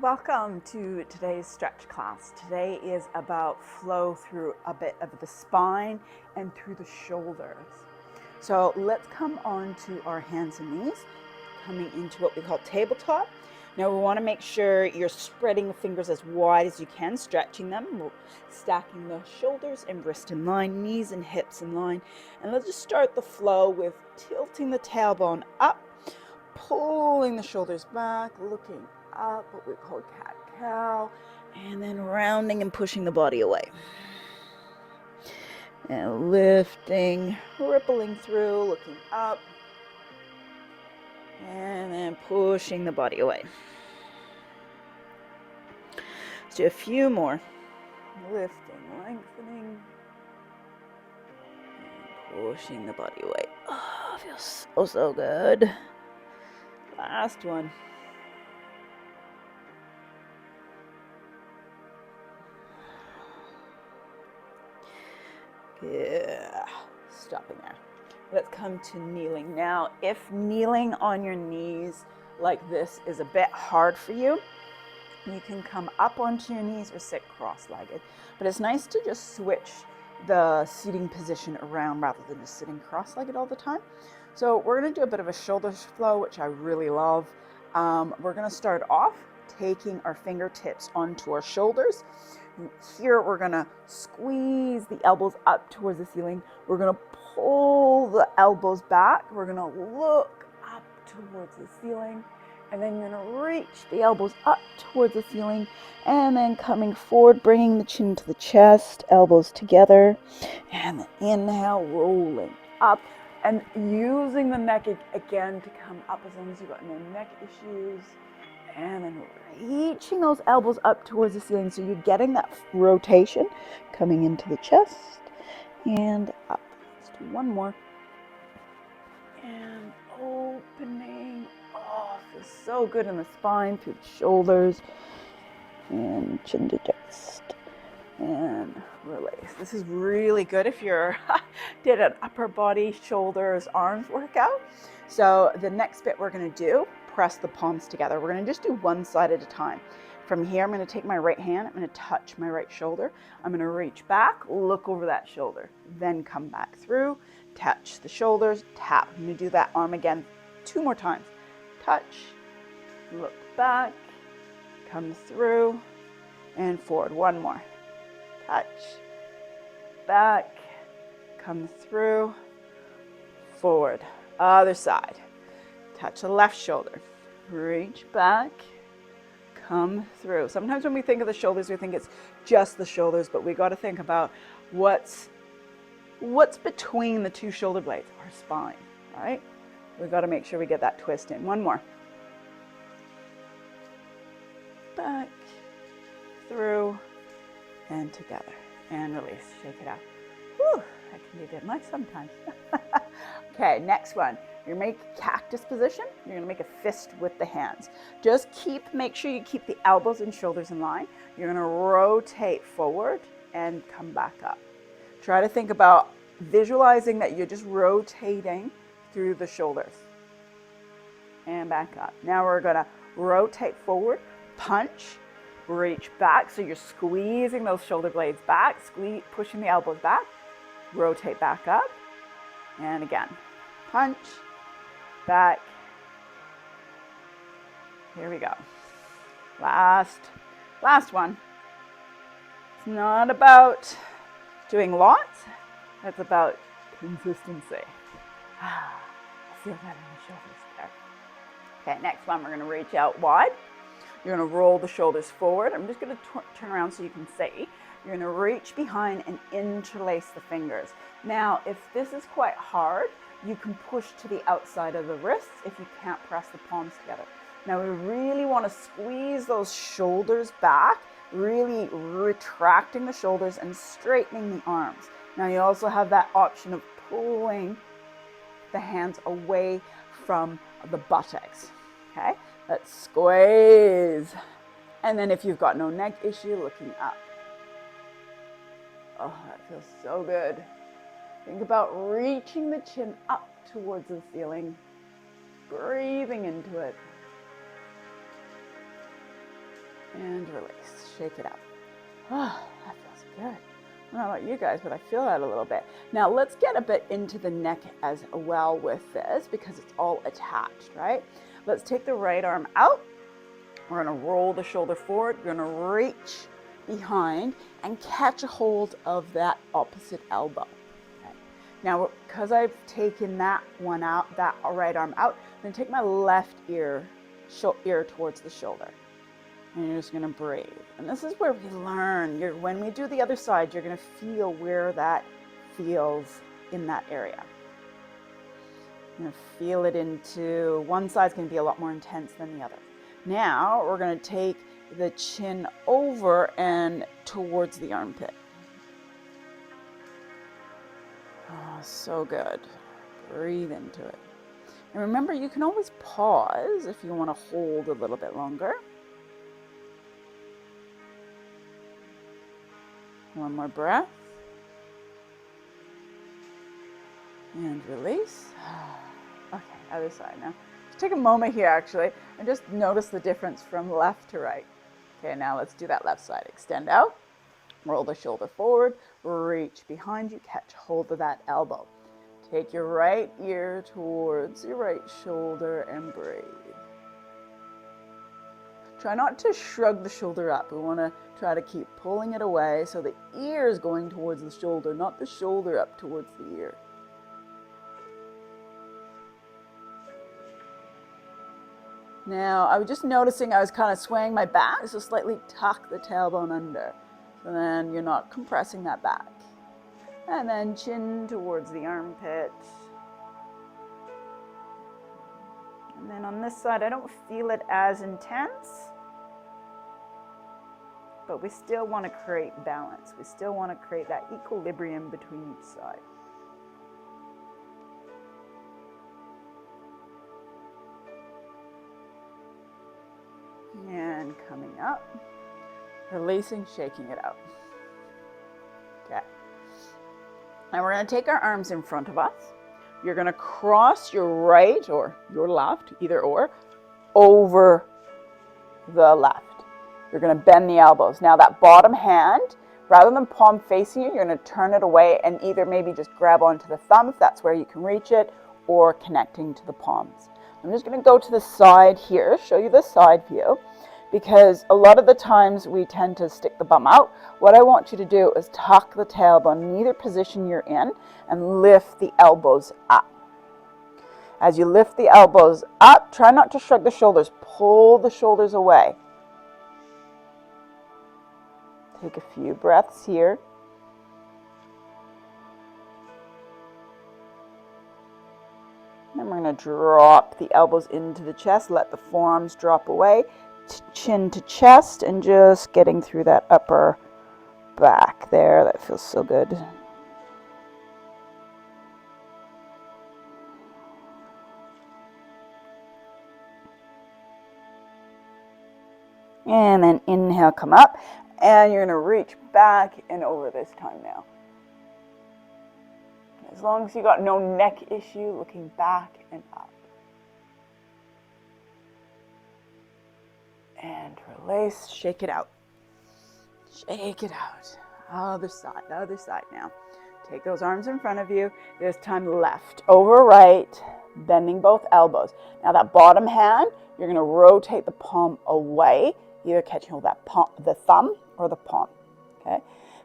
welcome to today's stretch class. Today is about flow through a bit of the spine and through the shoulders. So let's come on to our hands and knees, coming into what we call tabletop. Now we want to make sure you're spreading the fingers as wide as you can, stretching them, stacking the shoulders and wrist in line, knees and hips in line. And let's just start the flow with tilting the tailbone up, pulling the shoulders back, looking up, what we call cat-cow, and then rounding and pushing the body away. And lifting, rippling through, looking up, and then pushing the body away. Let's do a few more. Lifting, lengthening, and pushing the body away. Oh, feels so good. Last one. Yeah, stopping there. Let's come to kneeling. Now, if kneeling on your knees like this is a bit hard for you, you can come up onto your knees or sit cross-legged. But it's nice to just switch the seating position around rather than just sitting cross-legged all the time. So we're going to do a bit of a shoulder flow, which I really love. We're going to start off taking our fingertips onto our shoulders. Here we're going to squeeze the elbows up towards the ceiling. We're going to pull the elbows back. We're going to look up towards the ceiling. And then you're going to reach the elbows up towards the ceiling. And then coming forward, bringing the chin to the chest, elbows together. And then inhale, rolling up. And using the neck again to come up as long as you've got no neck issues. And then reaching those elbows up towards the ceiling. So you're getting that rotation coming into the chest and up. Let's do one more. And opening. Oh, feels so good in the spine, through the shoulders. And chin to chest. And release. This is really good if you're did an upper body, shoulders, arms workout. So the next bit we're going to do, press the palms together. We're going to just do one side at a time. From here, I'm going to take my right hand. I'm going to touch my right shoulder. I'm going to reach back, look over that shoulder, then come back through, touch the shoulders, tap. I'm going to do that arm again 2 more times. Touch, look back, come through, and forward. 1 more. Touch, back, come through, forward. Other side. Touch the left shoulder. Reach back, come through. Sometimes when we think of the shoulders, we think it's just the shoulders, but we got to think about what's between the 2 shoulder blades, our spine, right? We got to make sure we get that twist in. 1 more. Back, through, and together. And release. Shake it out. Whew, that can be a bit much sometimes. Okay, next one. You're going to make cactus position. You're going to make a fist with the hands. Just make sure you keep the elbows and shoulders in line. You're going to rotate forward and come back up. Try to think about visualizing that you're just rotating through the shoulders. And back up. Now we're going to rotate forward, punch, reach back. So you're squeezing those shoulder blades back, pushing the elbows back, rotate back up. And again, punch, back. Here we go. Last one. It's not about doing lots. It's about consistency. I feel that in the shoulders there. Okay, next one, we're going to reach out wide. You're going to roll the shoulders forward. I'm just going to turn around so you can see. You're going to reach behind and interlace the fingers. Now, if this is quite hard, you can push to the outside of the wrists if you can't press the palms together. Now, we really want to squeeze those shoulders back, really retracting the shoulders and straightening the arms. Now, you also have that option of pulling the hands away from the buttocks. Okay, let's squeeze. And then if you've got no neck issue, looking up. Oh, that feels so good. Think about reaching the chin up towards the ceiling, breathing into it. And release. Shake it out. Oh, that feels good. I don't know about you guys, but I feel that a little bit. Now let's get a bit into the neck as well with this because it's all attached, right? Let's take the right arm out. We're going to roll the shoulder forward. We're going to reach behind and catch a hold of that opposite elbow. Okay. Now, because I've taken that one out, that right arm out, I'm going to take my left ear towards the shoulder. And you're just going to breathe. And this is where we learn. When we do the other side, you're going to feel where that feels in that area. You're going to feel it into one side's going to be a lot more intense than the other. Now we're going to take the chin over and towards the armpit. Oh, so good. Breathe into it. And remember, you can always pause if you want to hold a little bit longer. One more breath. And release. Okay, other side now. Just take a moment here actually and just notice the difference from left to right. Okay, now let's do that left side. Extend out, roll the shoulder forward, reach behind you, catch hold of that elbow. Take your right ear towards your right shoulder and breathe. Try not to shrug the shoulder up. We want to try to keep pulling it away so the ear is going towards the shoulder, not the shoulder up towards the ear. Now, I was just noticing I was kind of swaying my back, so slightly tuck the tailbone under. So then you're not compressing that back. And then chin towards the armpit. And then on this side, I don't feel it as intense, but we still want to create balance. We still want to create that equilibrium between each side. And coming up, releasing, shaking it out. Okay. Now we're going to take our arms in front of us. You're going to cross your right or your left, either or, over the left. You're going to bend the elbows. Now that bottom hand, rather than palm facing you, you're going to turn it away and either maybe just grab onto the thumb if that's where you can reach it, or connecting to the palms. I'm just going to go to the side here, show you the side view, because a lot of the times we tend to stick the bum out. What I want you to do is tuck the tailbone in either position you're in and lift the elbows up. As you lift the elbows up, try not to shrug the shoulders. Pull the shoulders away. Take a few breaths here. Then we're going to drop the elbows into the chest, let the forearms drop away, chin to chest, and just getting through that upper back there. That feels so good. And then inhale, come up, and you're going to reach back and over this time now. As long as you got no neck issue, looking back and up. And release, shake it out. Shake it out. Other side now. Take those arms in front of you. This time left over right, bending both elbows. Now that bottom hand, you're going to rotate the palm away, either catching hold of that palm, the thumb or the palm. Okay.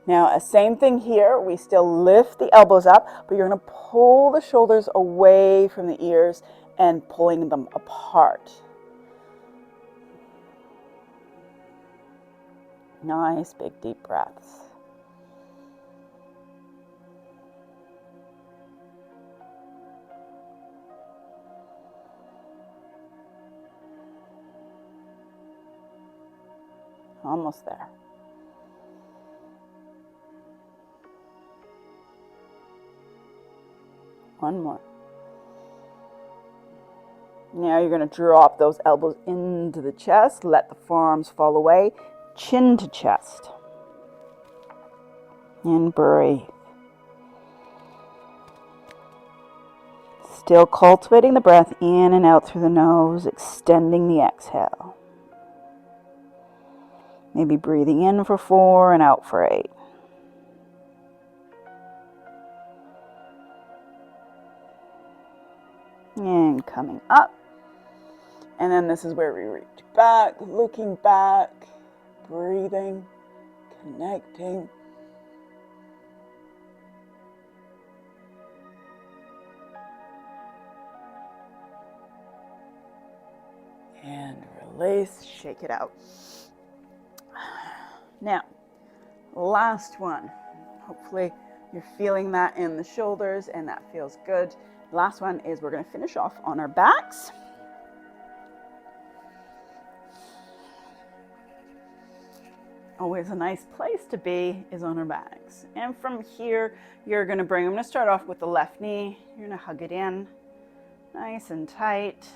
Now, same thing here. We still lift the elbows up, but you're going to pull the shoulders away from the ears and pulling them apart. Nice, big, deep breaths. Almost there. One more. Now you're going to drop those elbows into the chest. Let the forearms fall away. Chin to chest. And breathe. Still cultivating the breath in and out through the nose, extending the exhale. Maybe breathing in for 4 and out for 8. And coming up. And then this is where we reach back, looking back, breathing, connecting. And release, shake it out. Now, last one. Hopefully you're feeling that in the shoulders and that feels good. Last one is we're going to finish off on our backs. Always a nice place to be is on our backs. And from here, you're going to bring, I'm going to start off with the left knee. You're going to hug it in nice and tight.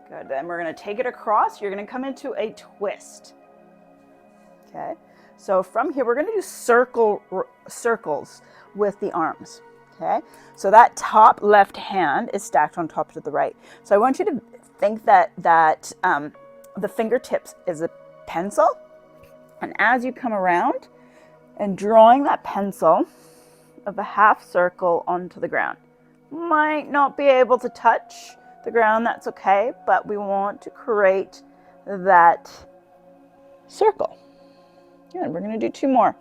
Good. Then we're going to take it across. You're going to come into a twist. Okay. So from here, we're going to do circles with the arms. Okay. So that top left hand is stacked on top of the right. So I want you to think that the fingertips is a pencil. And as you come around and drawing that pencil of a half circle onto the ground, might not be able to touch the ground, that's okay, but we want to create that circle. Good, we're going to do 2 more.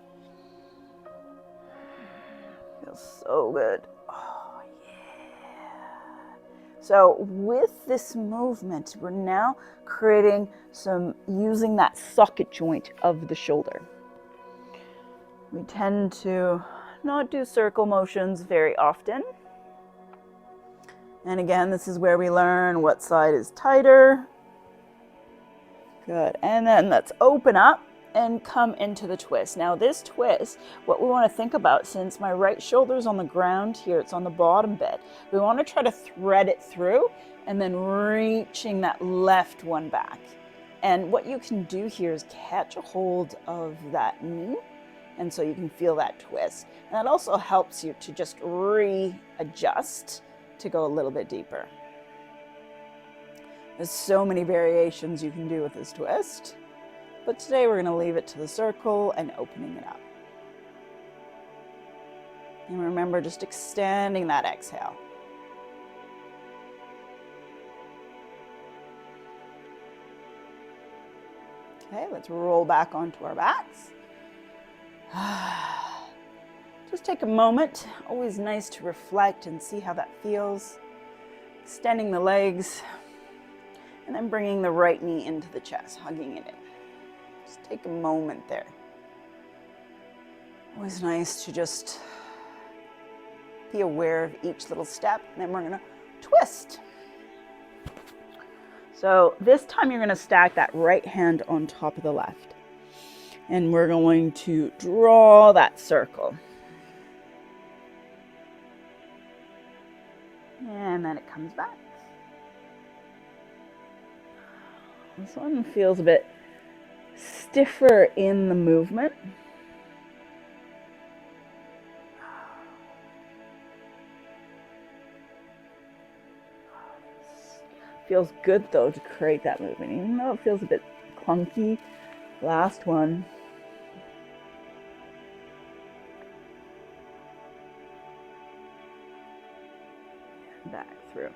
Feels so good. Oh, yeah. So with this movement, we're now creating using that socket joint of the shoulder. We tend to not do circle motions very often. And again, this is where we learn what side is tighter. Good. And then let's open up and come into the twist. Now this twist, what we want to think about, since my right shoulder is on the ground here, it's on the bottom bit, we want to try to thread it through and then reaching that left one back. And what you can do here is catch a hold of that knee, and so you can feel that twist. And that also helps you to just readjust to go a little bit deeper. There's so many variations you can do with this twist, but today we're going to leave it to the circle and opening it up. And remember, just extending that exhale. Okay, let's roll back onto our backs. Just take a moment. Always nice to reflect and see how that feels. Extending the legs and then bringing the right knee into the chest, hugging it in. Just take a moment there. Always nice to just be aware of each little step, and then we're going to twist. So this time you're going to stack that right hand on top of the left. And we're going to draw that circle. And then it comes back. This one feels a bit stiffer in the movement. Feels good though to create that movement, even though it feels a bit clunky. Last one. Back through.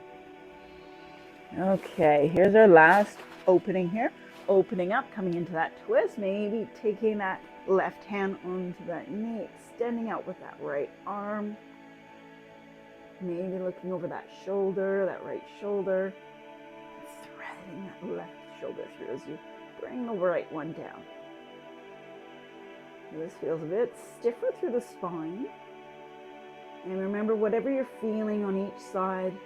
Okay, here's our last opening here. Opening up, coming into that twist, maybe taking that left hand onto that knee, extending out with that right arm. Maybe looking over that shoulder, that right shoulder. Threading that left shoulder through as you bring the right one down. This feels a bit stiffer through the spine. And remember, whatever you're feeling on each side,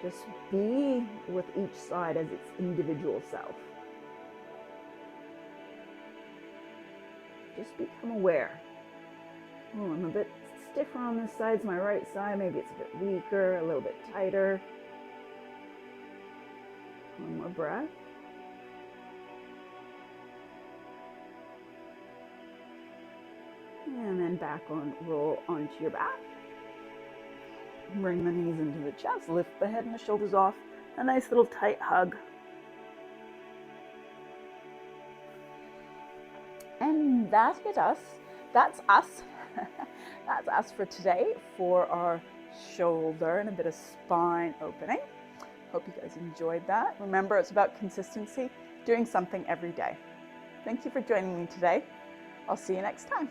just be with each side as its individual self. Just become aware. Oh, I'm a bit stiffer on this side. It's my right side. Maybe it's a bit weaker, a little bit tighter. One more breath. And then back on, roll onto your back. Bring the knees into the chest, lift the head and the shoulders off. A nice little tight hug. that's us. That's us. That's us for today for our shoulder and a bit of spine opening. Hope you guys enjoyed that. Remember, it's about consistency, doing something every day. Thank you for joining me today. I'll see you next time.